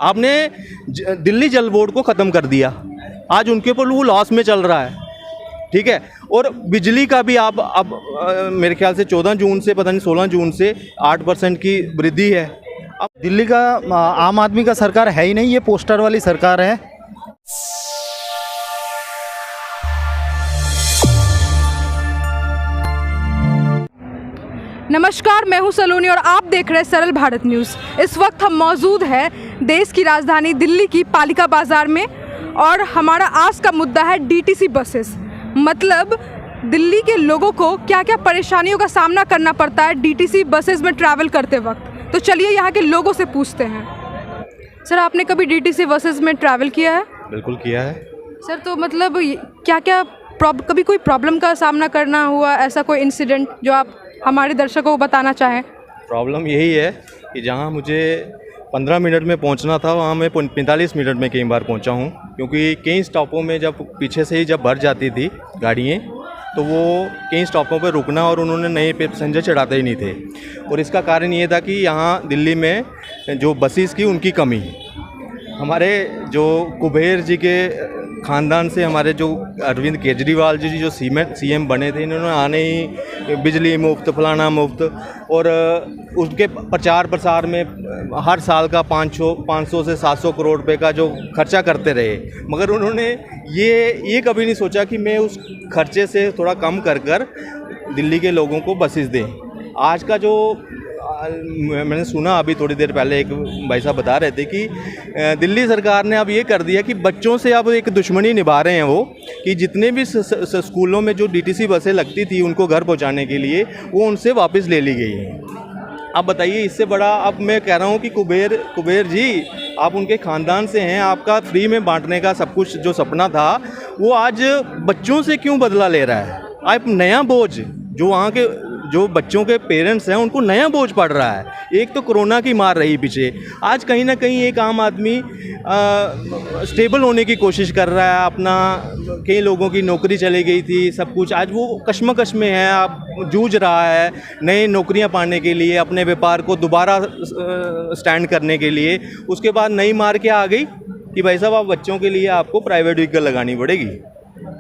आपने दिल्ली जल बोर्ड को ख़त्म कर दिया, आज उनके ऊपर वो लॉस में चल रहा है, ठीक है। और बिजली का भी आप अब मेरे ख्याल से 14 जून से पता नहीं 16 जून से 8% की वृद्धि है। अब दिल्ली का आम आदमी का सरकार है ही नहीं, ये पोस्टर वाली सरकार है। नमस्कार, मैं हूं सलोनी और आप देख रहे हैं सरल भारत न्यूज़। इस वक्त हम मौजूद हैं देश की राजधानी दिल्ली की पालिका बाज़ार में और हमारा आज का मुद्दा है डीटीसी बसेस। मतलब दिल्ली के लोगों को क्या क्या परेशानियों का सामना करना पड़ता है डीटीसी बसेस में ट्रैवल करते वक्त। तो चलिए यहाँ के लोगों से पूछते हैं। सर, आपने कभी डीटीसी बसेस में ट्रैवल किया है? बिल्कुल किया है सर। तो मतलब क्या क्या कभी कोई प्रॉब्लम का सामना करना हुआ, ऐसा कोई इंसिडेंट जो आप हमारे दर्शकों को बताना चाहें? प्रॉब्लम यही है कि जहाँ मुझे 15 मिनट में पहुँचना था वहाँ मैं 45 मिनट में कई बार पहुँचा हूँ, क्योंकि कई स्टॉपों में जब पीछे से ही जब भर जाती थी गाड़ियाँ तो वो कई स्टॉपों पर रुकना और उन्होंने नए पैसेंजर चढ़ाते ही नहीं थे। और इसका कारण ये था कि यहाँ दिल्ली में जो बसेस की उनकी कमी, हमारे जो कुबेर जी के ख़ानदान से हमारे जो अरविंद केजरीवाल जी जो सीएम बने थे, इन्होंने आने ही बिजली मुफ्त, फलाना मुफ्त, और उसके प्रचार प्रसार में हर साल का 500 से 700 करोड़ रुपए का जो खर्चा करते रहे। मगर उन्होंने ये कभी नहीं सोचा कि मैं उस खर्चे से थोड़ा कम कर दिल्ली के लोगों को बसेस दें। आज का जो मैंने सुना अभी थोड़ी देर पहले एक भाई साहब बता रहे थे कि दिल्ली सरकार ने अब ये कर दिया कि बच्चों से अब एक दुश्मनी निभा रहे हैं वो, कि जितने भी स्कूलों में जो डीटीसी बसें लगती थी उनको घर पहुंचाने के लिए, वो उनसे वापस ले ली गई हैं। अब बताइए इससे बड़ा, अब मैं कह रहा हूँ कि कुबेर जी आप उनके ख़ानदान से हैं, आपका फ्री में बांटने का सब कुछ जो सपना था वो आज बच्चों से क्यों बदला ले रहा है? आप नया बोझ जो वहाँ के जो बच्चों के पेरेंट्स हैं उनको नया बोझ पड़ रहा है। एक तो कोरोना की मार रही पीछे, आज कहीं ना कहीं एक आम आदमी स्टेबल होने की कोशिश कर रहा है। अपना कई लोगों की नौकरी चली गई थी, सब कुछ आज वो कश्मकश में है, अब जूझ रहा है नई नौकरियां पाने के लिए, अपने व्यापार को दोबारा स्टैंड करने के लिए। उसके बाद नई मार क्या आ गई कि भाई साहब आप बच्चों के लिए आपको प्राइवेट व्हीकल लगानी पड़ेगी,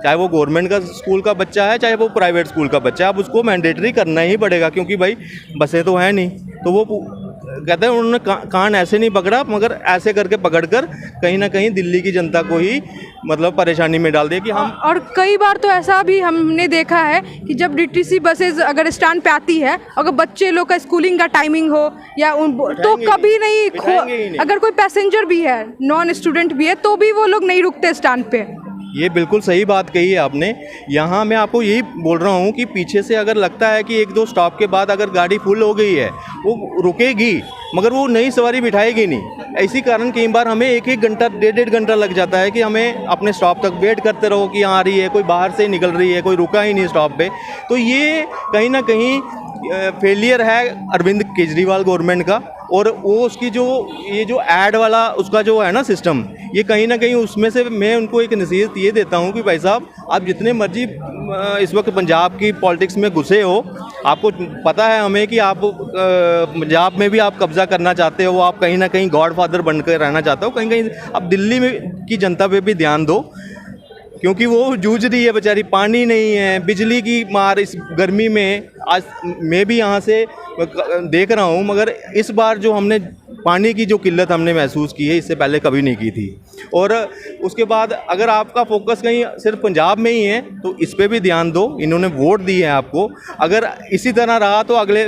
चाहे वो गवर्नमेंट का स्कूल का बच्चा है चाहे वो प्राइवेट स्कूल का बच्चा है, अब उसको मैंडेटरी करना ही पड़ेगा, क्योंकि भाई बसें तो हैं नहीं। तो वो कहते हैं उन्होंने कान ऐसे नहीं पकड़ा, मगर ऐसे करके पकड़कर कहीं ना कहीं दिल्ली की जनता को ही मतलब परेशानी में डाल दिया कि हम। और कई बार तो ऐसा भी हमने देखा है कि जब डीटीसी बसेज अगर स्टैंड पे आती है, अगर बच्चे लोग का स्कूलिंग का टाइमिंग हो या तो कभी नहीं अगर कोई पैसेंजर भी है, नॉन स्टूडेंट भी है, तो भी वो लोग नहीं रुकते स्टैंड पे। ये बिल्कुल सही बात कही है आपने। यहाँ मैं आपको यही बोल रहा हूँ कि पीछे से अगर लगता है कि 1-2 स्टॉप के बाद अगर गाड़ी फुल हो गई है वो रुकेगी, मगर वो नई सवारी बिठाएगी नहीं। इसी कारण कई बार हमें 1-1 घंटा 1.5 घंटा लग जाता है कि हमें अपने स्टॉप तक वेट करते रहो कि आ रही है, कोई बाहर से निकल रही है, कोई रुका ही नहीं स्टॉप पे। तो ये कहीं ना कहीं फेलियर है अरविंद केजरीवाल गवर्नमेंट का, और वो उसकी जो ये जो ऐड वाला उसका जो है ना सिस्टम, ये कहीं ना कहीं उसमें से मैं उनको एक नसीहत ये देता हूँ कि भाई साहब आप जितने मर्जी इस वक्त पंजाब की पॉलिटिक्स में घुसे हो, आपको पता है हमें कि आप पंजाब में भी आप कब्जा करना चाहते हो, आप कहीं ना कहीं गॉडफादर बनकर रहना चाहते हो, कहीं अब दिल्ली में की जनता पे भी ध्यान दो, क्योंकि वो जूझ रही है बेचारी, पानी नहीं है, बिजली की मार इस गर्मी में। आज मैं भी यहाँ से देख रहा हूँ, मगर इस बार जो हमने पानी की जो किल्लत हमने महसूस की है, इससे पहले कभी नहीं की थी। और उसके बाद अगर आपका फोकस कहीं सिर्फ पंजाब में ही है तो इस पे भी ध्यान दो, इन्होंने वोट दिए हैं आपको। अगर इसी तरह रहा तो अगले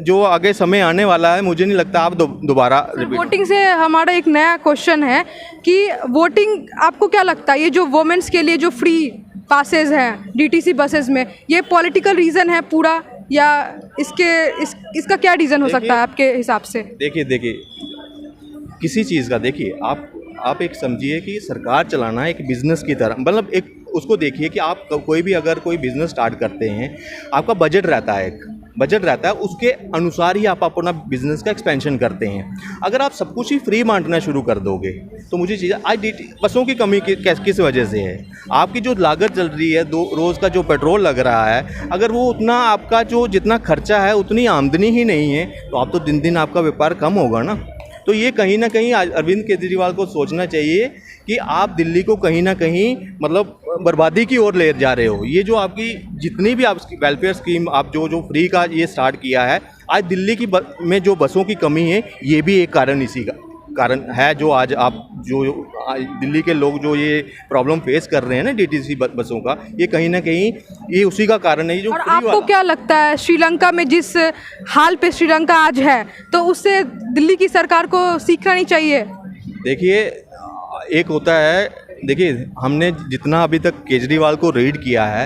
जो आगे समय आने वाला है, मुझे नहीं लगता आप दोबारा वोटिंग से हमारा एक नया क्वेश्चन है कि वोटिंग आपको क्या लगता है, ये जो वुमेन्स के लिए जो फ्री पासेज हैं डीटीसी बसेस में, ये पॉलिटिकल रीज़न है पूरा, या इसका क्या रीज़न हो सकता है आपके हिसाब से? देखिए किसी चीज़ का देखिए आप एक समझिए कि सरकार चलाना एक बिज़नेस की तरह, मतलब एक उसको देखिए कि आप कोई भी अगर कोई बिज़नेस स्टार्ट करते हैं, आपका बजट रहता है, एक बजट रहता है, उसके अनुसार ही आप अपना बिजनेस का एक्सपेंशन करते हैं। अगर आप सब कुछ ही फ्री बांटना शुरू कर दोगे तो मुझे चीज़ें आज बसों की कमी किस वजह से है? आपकी जो लागत चल रही है, रोज़ का जो पेट्रोल लग रहा है, अगर वो उतना आपका जो जितना खर्चा है उतनी आमदनी ही नहीं है तो आप तो दिन दिन आपका व्यापार कम होगा ना। तो ये कहीं ना कहीं अरविंद केजरीवाल को सोचना चाहिए कि आप दिल्ली को कहीं ना कहीं मतलब बर्बादी की ओर ले जा रहे हो। ये जो आपकी जितनी भी आपकी वेलफेयर स्कीम आप जो फ्री का ये स्टार्ट किया है, आज दिल्ली की में जो बसों की कमी है, ये भी एक कारण इसी का कारण है। जो आज आप जो दिल्ली के लोग जो ये प्रॉब्लम फेस कर रहे हैं ना डीटीसी बसों का, ये कहीं ना कहीं ये उसी का कारण है। जो और आपको क्या लगता है श्रीलंका में जिस हाल पे श्रीलंका आज है, तो उससे दिल्ली की सरकार को सीखना नहीं चाहिए? देखिए, एक होता है, देखिए हमने जितना अभी तक केजरीवाल को रीड किया है,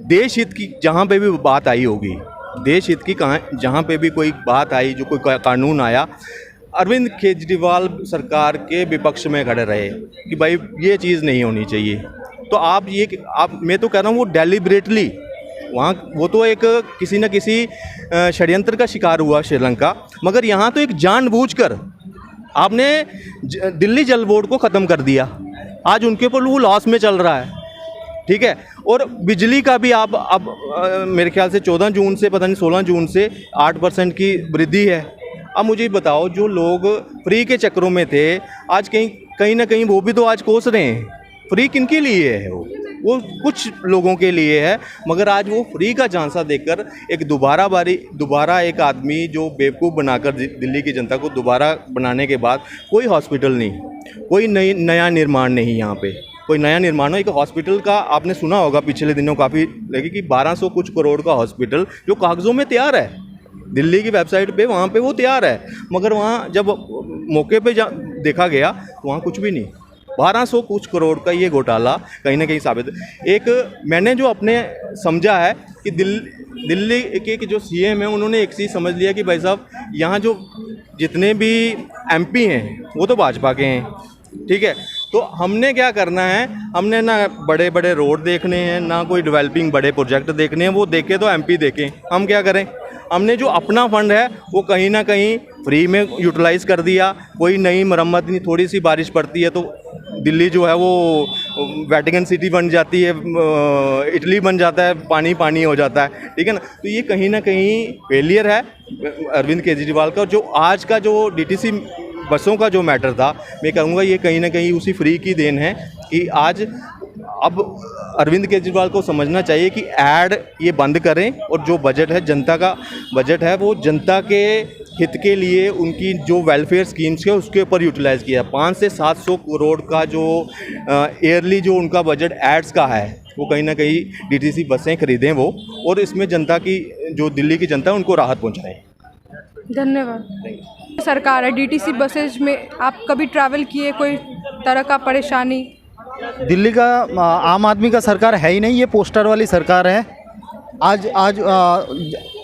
देश हित की जहाँ पे भी बात आई होगी, देश हित की जहाँ पे भी कोई बात आई, जो कोई कानून आया, अरविंद केजरीवाल सरकार के विपक्ष में खड़े रहे कि भाई ये चीज़ नहीं होनी चाहिए। तो आप मैं तो कह रहा हूँ वो डेलिब्रेटली वहाँ, वो तो एक किसी न किसी षड्यंत्र का शिकार हुआ श्रीलंका, मगर यहाँ तो एक जानबूझकर आपने दिल्ली जल बोर्ड को ख़त्म कर दिया। आज उनके ऊपर वो लॉस में चल रहा है, ठीक है। और बिजली का भी आप अब मेरे ख्याल से 14 जून से पता नहीं 16 जून से 8% की वृद्धि है। अब मुझे बताओ, जो लोग फ्री के चक्रों में थे, आज कहीं ना कहीं वो भी तो आज कोस रहे हैं। फ्री किनके लिए है? वो कुछ लोगों के लिए है, मगर आज वो फ्री का झांसा देकर एक दोबारा एक आदमी जो बेवकूफ़ बनाकर दिल्ली की जनता को दोबारा बनाने के बाद कोई हॉस्पिटल नहीं, कोई नया निर्माण नहीं, यहाँ पे कोई नया निर्माण हो। एक हॉस्पिटल का आपने सुना होगा पिछले दिनों काफ़ी लगे कि 1200 कुछ करोड़ का हॉस्पिटल जो कागज़ों में तैयार है, दिल्ली की वेबसाइट पे वहाँ पे वो तैयार है, मगर वहाँ जब मौके पे देखा गया वहाँ कुछ भी नहीं। 1200 कुछ करोड़ का ये घोटाला कहीं ना कहीं साबित। एक मैंने जो अपने समझा है कि दिल्ली के जो सीएम हैं, उन्होंने एक चीज़ समझ लिया कि भाई साहब, यहाँ जो जितने भी एमपी हैं वो तो भाजपा के हैं, ठीक है। तो हमने क्या करना है, हमने ना बड़े बड़े रोड देखने हैं, ना कोई डेवलपिंग बड़े प्रोजेक्ट देखने हैं। वो देखे तो एमपी देखें, हम क्या करें? हमने जो अपना फंड है वो कहीं ना कहीं फ्री में यूटिलाइज़ कर दिया। कोई नई मरम्मत नहीं, थोड़ी सी बारिश पड़ती है तो दिल्ली जो है वो वेटिकन सिटी बन जाती है, इटली बन जाता है, पानी पानी हो जाता है, ठीक है ना। तो ये कहीं ना कहीं फेलियर है अरविंद केजरीवाल का। जो आज का जो डीटीसी बसों का जो मैटर था, मैं कहूँगा ये कहीं ना कहीं उसी फ्री की देन है कि आज अब अरविंद केजरीवाल को समझना चाहिए कि ऐड ये बंद करें और जो बजट है, जनता का बजट है, वो जनता के हित के लिए उनकी जो वेलफेयर स्कीम्स है उसके ऊपर यूटिलाइज़ किया। 500 से 700 करोड़ का जो ईयरली जो उनका बजट एड्स का है, वो कहीं ना कहीं डीटीसी बसें खरीदें वो, और इसमें जनता की जो दिल्ली की जनता है उनको राहत पहुँचाएँ। धन्यवाद। सरकार है, डीटीसी बसेज में आप कभी ट्रैवल किए, कोई तरह का परेशानी? दिल्ली का आम आदमी का सरकार है ही नहीं, ये पोस्टर वाली सरकार है। आज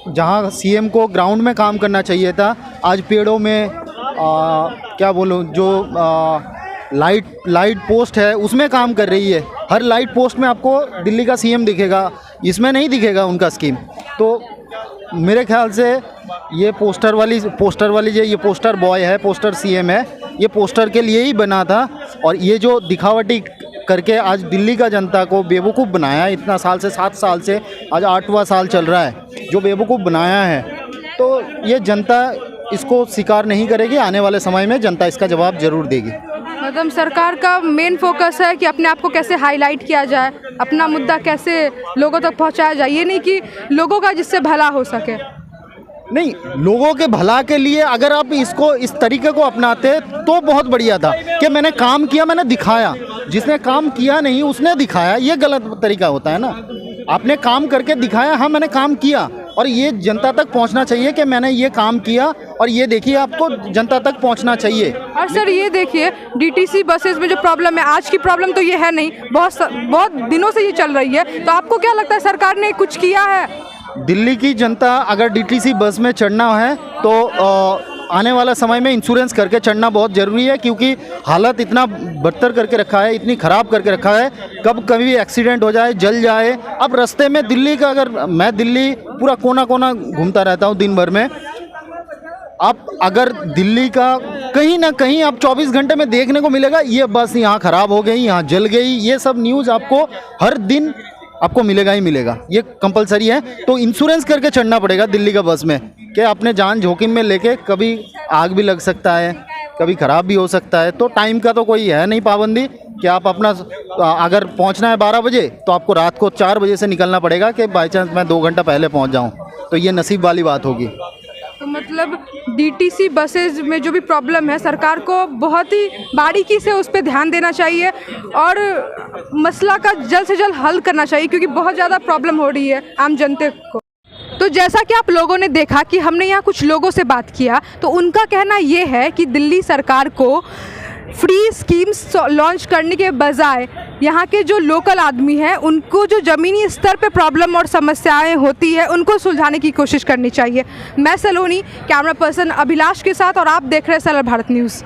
जहाँ सीएम को ग्राउंड में काम करना चाहिए था, आज पेड़ों में क्या बोलूँ, जो लाइट पोस्ट है उसमें काम कर रही है। हर लाइट पोस्ट में आपको दिल्ली का सीएम दिखेगा, इसमें नहीं दिखेगा उनका स्कीम। तो मेरे ख्याल से ये पोस्टर वाली जो ये पोस्टर बॉय है, पोस्टर सीएम है, ये पोस्टर के लिए ही बना था। और ये जो दिखावटी करके आज दिल्ली का जनता को बेवकूफ़ बनाया है, इतना साल से 7 साल से आज 8वां साल चल रहा है जो बेवकूफ़ बनाया है, तो ये जनता इसको स्वीकार नहीं करेगी। आने वाले समय में जनता इसका जवाब ज़रूर देगी। मतलब सरकार का मेन फोकस है कि अपने आप को कैसे हाईलाइट किया जाए, अपना मुद्दा कैसे लोगों तक पहुंचाया जाए, ये नहीं कि लोगों का जिससे भला हो सके। नहीं, लोगों के भला के लिए अगर आप इसको इस तरीके को अपनाते तो बहुत बढ़िया था कि मैंने काम किया, मैंने दिखाया। जिसने काम किया नहीं उसने दिखाया, ये गलत तरीका होता है ना। आपने काम करके दिखाया, हाँ मैंने काम किया, और ये जनता तक पहुंचना चाहिए कि मैंने ये काम किया और ये देखिए आपको जनता तक पहुंचना चाहिए। और सर ये देखिए, डीटीसी बसेस में जो प्रॉब्लम है, आज की प्रॉब्लम तो ये है नहीं, बहुत दिनों से ये चल रही है। तो आपको क्या लगता है सरकार ने कुछ किया है? दिल्ली की जनता अगर डीटीसी बस में चढ़ना है तो आने वाला समय में इंश्योरेंस करके चढ़ना बहुत ज़रूरी है, क्योंकि हालत इतना बदतर करके रखा है, इतनी ख़राब करके रखा है, कब कभी एक्सीडेंट हो जाए, जल जाए। अब रास्ते में दिल्ली का, अगर मैं दिल्ली पूरा कोना कोना घूमता रहता हूँ दिन भर में, आप अगर दिल्ली का कहीं ना कहीं आप 24 घंटे में देखने को मिलेगा ये बस यहाँ ख़राब हो गई, यहाँ जल गई, ये सब न्यूज़ आपको हर दिन आपको मिलेगा ही मिलेगा, ये कंपलसरी है। तो इंश्योरेंस करके चढ़ना पड़ेगा दिल्ली का बस में कि अपने जान जोखिम में लेके, कभी आग भी लग सकता है। कभी ख़राब भी हो सकता है। तो टाइम का तो कोई है नहीं पाबंदी कि आप अपना अगर पहुंचना है 12 बजे तो आपको रात को 4 बजे से निकलना पड़ेगा कि बाई चांस मैं 2 घंटा पहले पहुंच जाऊं, तो ये नसीब वाली बात होगी। तो मतलब डीटीसी बसेज में जो भी प्रॉब्लम है सरकार को बहुत ही बारीकी से उस पर ध्यान देना चाहिए और मसला का जल्द से जल्द हल करना चाहिए, क्योंकि बहुत ज़्यादा प्रॉब्लम हो रही है आम जनता को। तो जैसा कि आप लोगों ने देखा कि हमने यहाँ कुछ लोगों से बात किया, तो उनका कहना ये है कि दिल्ली सरकार को फ्री स्कीम्स लॉन्च करने के बजाय यहाँ के जो लोकल आदमी हैं उनको जो ज़मीनी स्तर पे प्रॉब्लम और समस्याएं होती है उनको सुलझाने की कोशिश करनी चाहिए। मैं सलोनी, कैमरा पर्सन अभिलाष के साथ, और आप देख रहे हैं सरल भारत न्यूज़।